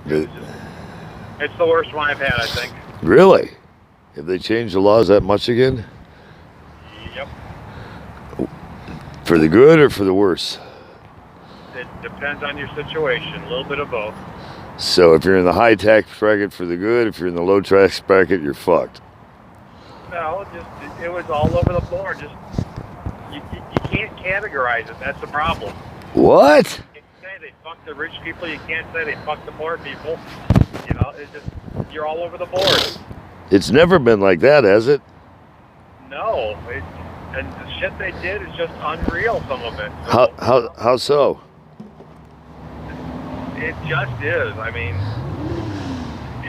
It's the worst one I've had, I think. Really? Have they changed the laws that much again? Yep. For the good or for the worse? It depends on your situation. A little bit of both. So if you're in the high tax bracket, for the good. If you're in the low tax bracket, you're fucked. No, it was all over the board. Just you can't categorize it. That's the problem. What? You can't say they fuck the rich people. You can't say they fuck the poor people. You know, it's just you're all over the board. It's never been like that, has it? No, and the shit they did is just unreal. Some of it. So, How so? It just is. I mean,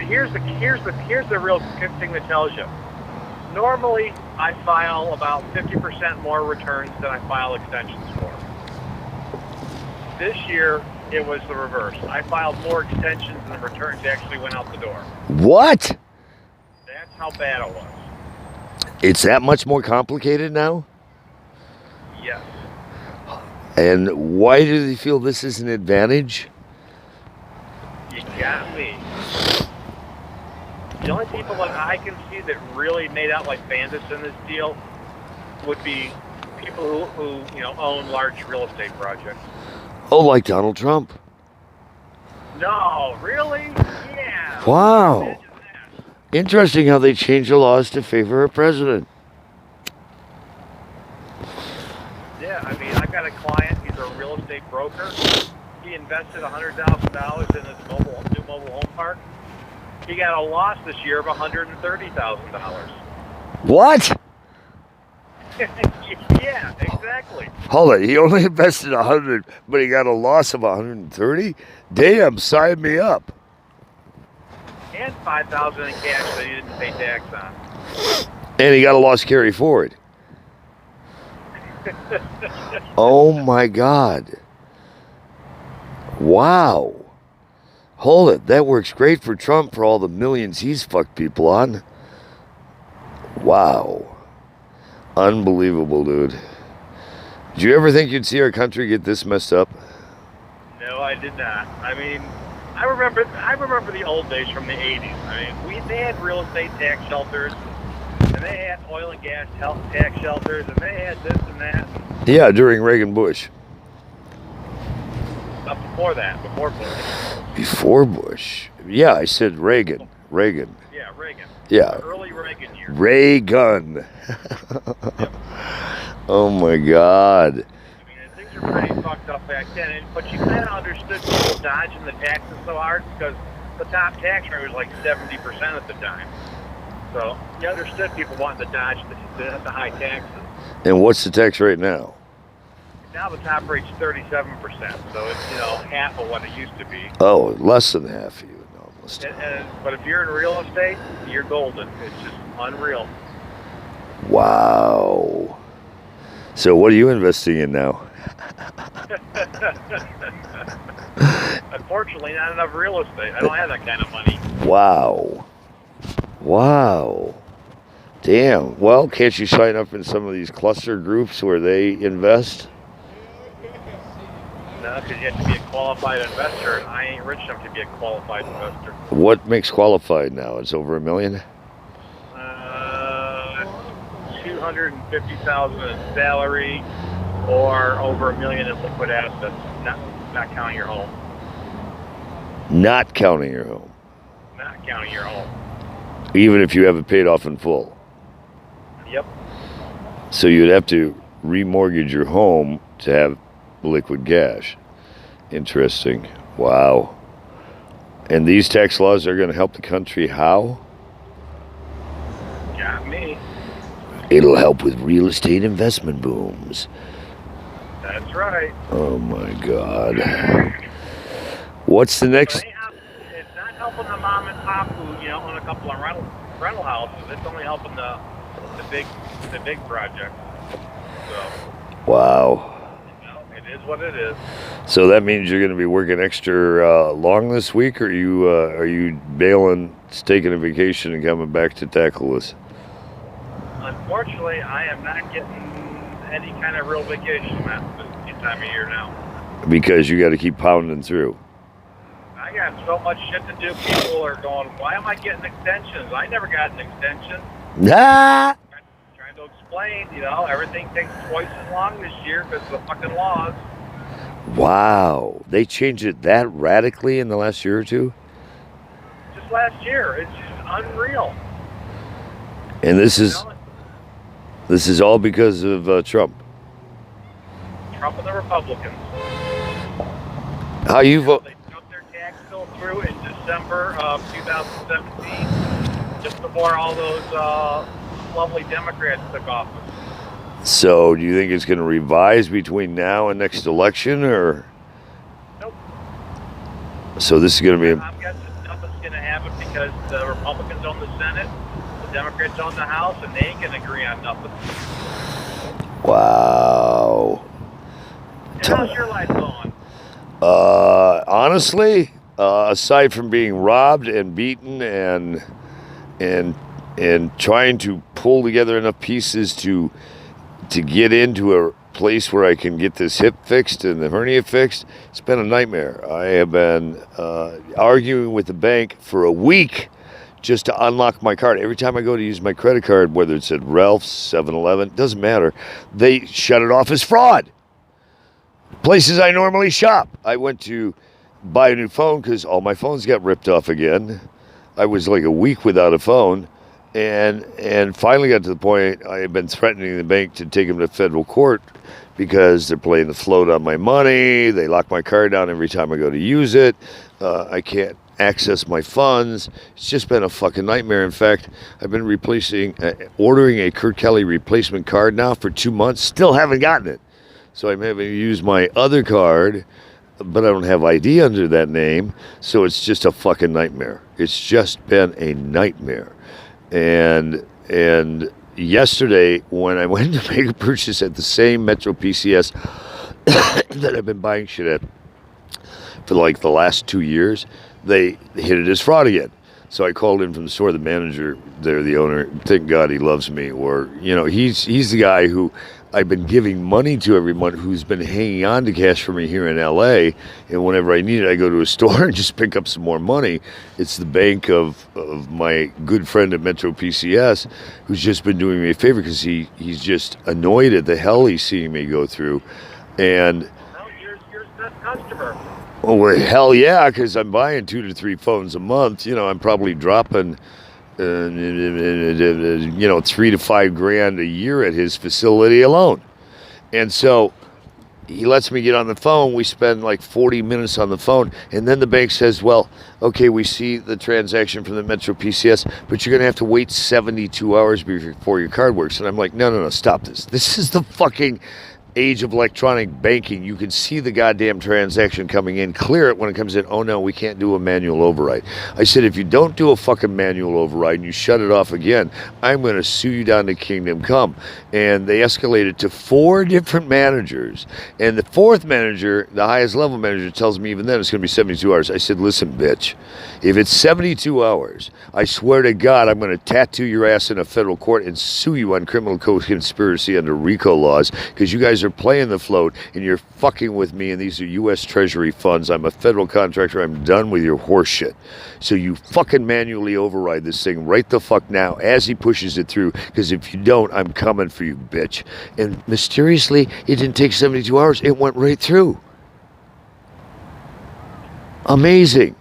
here's the real thing that tells you. Normally, I file about 50% more returns than I file extensions for. This year, it was the reverse. I filed more extensions than the returns actually went out the door. What? That's how bad it was. It's that much more complicated now? Yes. And why do they feel this is an advantage? You got me. The only people that I can see that really made out like bandits in this deal would be people who own large real estate projects. Oh, like Donald Trump? No, really? Yeah. Wow. Interesting how they changed the laws to favor a president. Yeah, I mean, I've got a client. He's a real estate broker. He invested $100,000 in his new mobile home park. He got a loss this year of $130,000. What? Yeah, exactly. Hold on, he only invested 100, but he got a loss of 130? Damn, sign me up. And $5,000 in cash that he didn't pay tax on. And he got a loss carry forward. Oh my God. Wow. Hold it, that works great for Trump for all the millions he's fucked people on. Wow. Unbelievable, dude. Did you ever think you'd see our country get this messed up? No, I did not. I mean, I remember the old days from the 80s. I mean, they had real estate tax shelters, and they had oil and gas tax shelters, and they had this and that. Yeah, during Reagan Bush. Before that, before Bush. Before Bush? Yeah, I said Reagan. Reagan. Yeah, Reagan. Yeah. The early Reagan years. Reagan. Yep. Oh my God. I mean, things were pretty fucked up back then, but you kind of understood people dodging the taxes so hard because the top tax rate was like 70% at the time. So you understood people wanting to dodge the high taxes. And what's the tax rate now? Now the top rate's 37%, so it's half of what it used to be. Oh, less than half even almost. But if you're in real estate, you're golden. It's just unreal. Wow. So what are you investing in now? Unfortunately, not enough real estate. I don't have that kind of money. Wow. Wow. Damn. Well, can't you sign up in some of these cluster groups where they invest? No, because you have to be a qualified investor, and I ain't rich enough to be a qualified investor. What makes qualified now? It's over $1 million? $250,000 in salary, or over $1 million in liquid assets, not counting your home. Not counting your home. Not counting your home. Even if you have it paid off in full. Yep. So you'd have to remortgage your home to have liquid cash. Interesting. Wow. And these tax laws are going to help the country how? Got me. It'll help with real estate investment booms. That's right. Oh my God. What's the next? It's not helping the mom and pop who own a couple of rental houses. It's only helping the big projects. So. Wow. It is what it is. So that means you're going to be working extra long this week, or are you bailing, taking a vacation, and coming back to tackle this? Unfortunately, I am not getting any kind of real vacation at this time of year now. Because you got to keep pounding through. I got so much shit to do. People are going, why am I getting extensions? I never got an extension. Ah! Trying to explain, everything takes twice as long this year because of the fucking laws. Wow. They changed it that radically in the last year or two? Just last year. It's just unreal. And this is all because of Trump. Trump and the Republicans. How you vote? They took their tax bill through in December of 2017, just before all those lovely Democrats took office. So, do you think it's going to revise between now and next election, or? Nope. So this is going to be. I'm guessing nothing's going to happen because the Republicans own the Senate, the Democrats own the House, and they ain't going to agree on nothing. Wow. And how's your life going? Honestly, aside from being robbed and beaten and trying to pull together enough pieces to get into a place where I can get this hip fixed and the hernia fixed, it's been a nightmare. I have been arguing with the bank for a week just to unlock my card. Every time I go to use my credit card, whether it's at Ralph's, 7-Eleven, doesn't matter, they shut it off as fraud. Places I normally shop. I went to buy a new phone because all my phones got ripped off again. I was like a week without a phone. And finally got to the point I had been threatening the bank to take them to federal court because they're playing the float on my money. They lock my card down every time I go to use it. I can't access my funds. It's just been a fucking nightmare. In fact, I've been ordering a Kurt Kelly replacement card now for 2 months. Still haven't gotten it. So I'm having to use my other card, but I don't have ID under that name. So it's just a fucking nightmare. It's just been a nightmare. And yesterday, when I went to make a purchase at the same Metro PCS that I've been buying shit at for like the last 2 years, they hit it as fraud again. So I called in from the store, the manager there, the owner. Thank God he loves me. Or, he's the guy who I've been giving money to every month, who's been hanging on to cash for me here in LA. And whenever I need it, I go to a store and just pick up some more money. It's the bank of my good friend at Metro PCS, who's just been doing me a favor because he's just annoyed at the hell he's seeing me go through. And Well, you're his best customer. well, hell yeah, because I'm buying 2 to 3 phones a month. I'm probably dropping, $3 to $5 grand a year at his facility alone. And so he lets me get on the phone. We spend like 40 minutes on the phone. And then the bank says, well, okay, we see the transaction from the Metro PCS, but you're going to have to wait 72 hours before your card works. And I'm like, no, stop this. This is the fucking age of electronic banking. You can see the goddamn transaction coming in, clear it when it comes in. Oh no, we can't do a manual override. I said, if you don't do a fucking manual override and you shut it off again, I'm going to sue you down to Kingdom Come. And they escalated to 4 different managers. And the 4th manager, the highest level manager, tells me even then it's going to be 72 hours. I said, listen, bitch, if it's 72 hours, I swear to God, I'm going to tattoo your ass in a federal court and sue you on criminal co-conspiracy under RICO laws, because you guys are playing the float and you're fucking with me, and these are U.S. Treasury funds. I'm a federal contractor. I'm done with your horse shit. So you fucking manually override this thing right the fuck now as he pushes it through, because if you don't, I'm coming for you, bitch. And mysteriously, it didn't take 72 hours. It went right through. Amazing.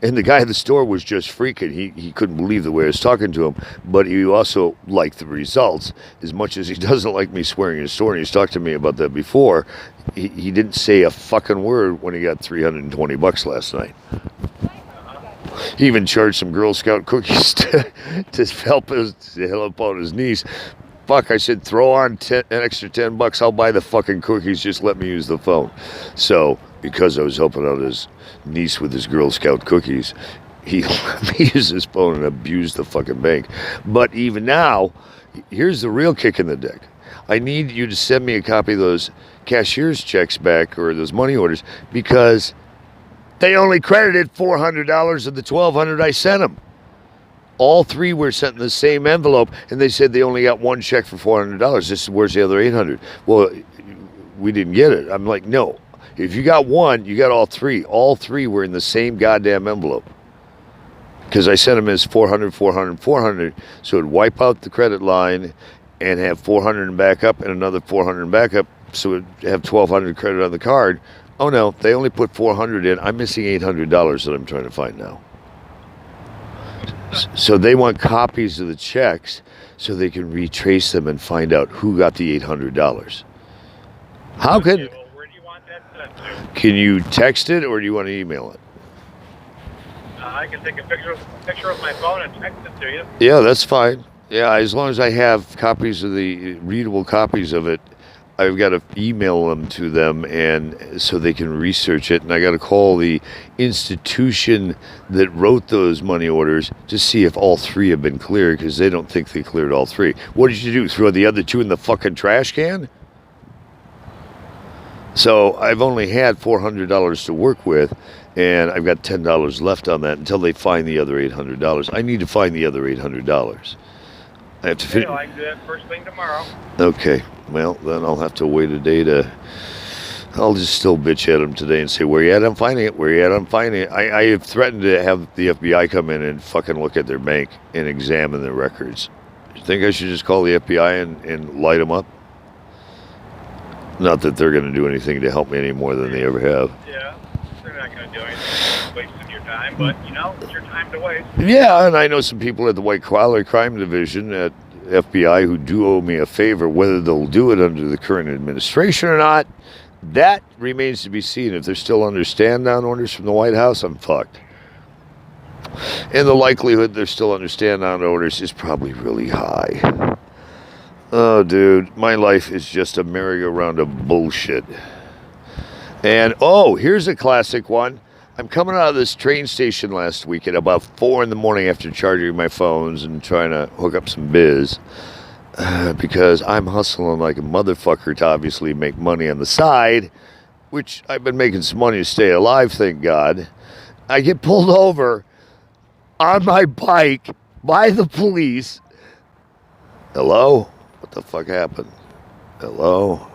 And the guy at the store was just freaking. He couldn't believe the way I was talking to him, but he also liked the results as much as he doesn't like me swearing in his store. And he's talked to me about that before. He didn't say a fucking word when he got $320 last night. He even charged some Girl Scout cookies to help out his niece. Fuck, I said, throw on an extra $10. I'll buy the fucking cookies. Just let me use the phone. So, because I was helping out his niece with his Girl Scout cookies, he let me use his phone and abuse the fucking bank. But even now, here's the real kick in the dick. I need you to send me a copy of those cashier's checks back, or those money orders, because they only credited $400 of the $1,200 I sent them. All 3 were sent in the same envelope, and they said they only got 1 check for $400. This is, where's the other $800? Well, we didn't get it. I'm like, no, If you got one, you got all three. All three were in the same goddamn envelope. Because I sent them as 400, 400, 400. So it'd wipe out the credit line and have 400 in backup and another 400 in backup. So it'd have 1,200 credit on the card. Oh no, they only put 400 in. I'm missing $800 that I'm trying to find now. So they want copies of the checks so they can retrace them and find out who got the $800. How can... Okay, well, where do you want that sent to? Can you text it or do you want to email it? I can take a picture of my phone and text it to you. Yeah, that's fine. Yeah, as long as I have copies of the readable copies of it, I've got to email them to them and so they can research it. And I got to call the institution that wrote those money orders to see if all three have been cleared because they don't think they cleared all three. What did you do? Throw the other two in the fucking trash can? So I've only had $400 to work with, and I've got $10 left on that until they find the other $800. I need to find the other $800. I have to Okay, I can do that first thing tomorrow. Okay, well, then I'll have to wait a day to... I'll just still bitch at them today and say, where you at? I'm finding it. Where you at? I'm finding it. I have threatened to have the FBI come in and fucking look at their bank and examine their records. You think I should just call the FBI and light them up? Not that they're going to do anything to help me any more than they ever have. Yeah, they're not going to do anything. Wasting your time, but, you know, it's your time to waste. Yeah, and I know some people at the White Collar Crime Division at FBI who do owe me a favor. Whether they'll do it under the current administration or not, that remains to be seen. If they're still under stand-down orders from the White House, I'm fucked. And the likelihood they're still under stand-down orders is probably really high. Oh, dude, my life is just a merry-go-round of bullshit. And, oh, here's a classic one. I'm coming out of this train station last week at about 4 in the morning after charging my phones and trying to hook up some biz. Because I'm hustling like a motherfucker to obviously make money on the side, which I've been making some money to stay alive, thank God. I get pulled over on my bike by the police. Hello? What the fuck happened? Hello?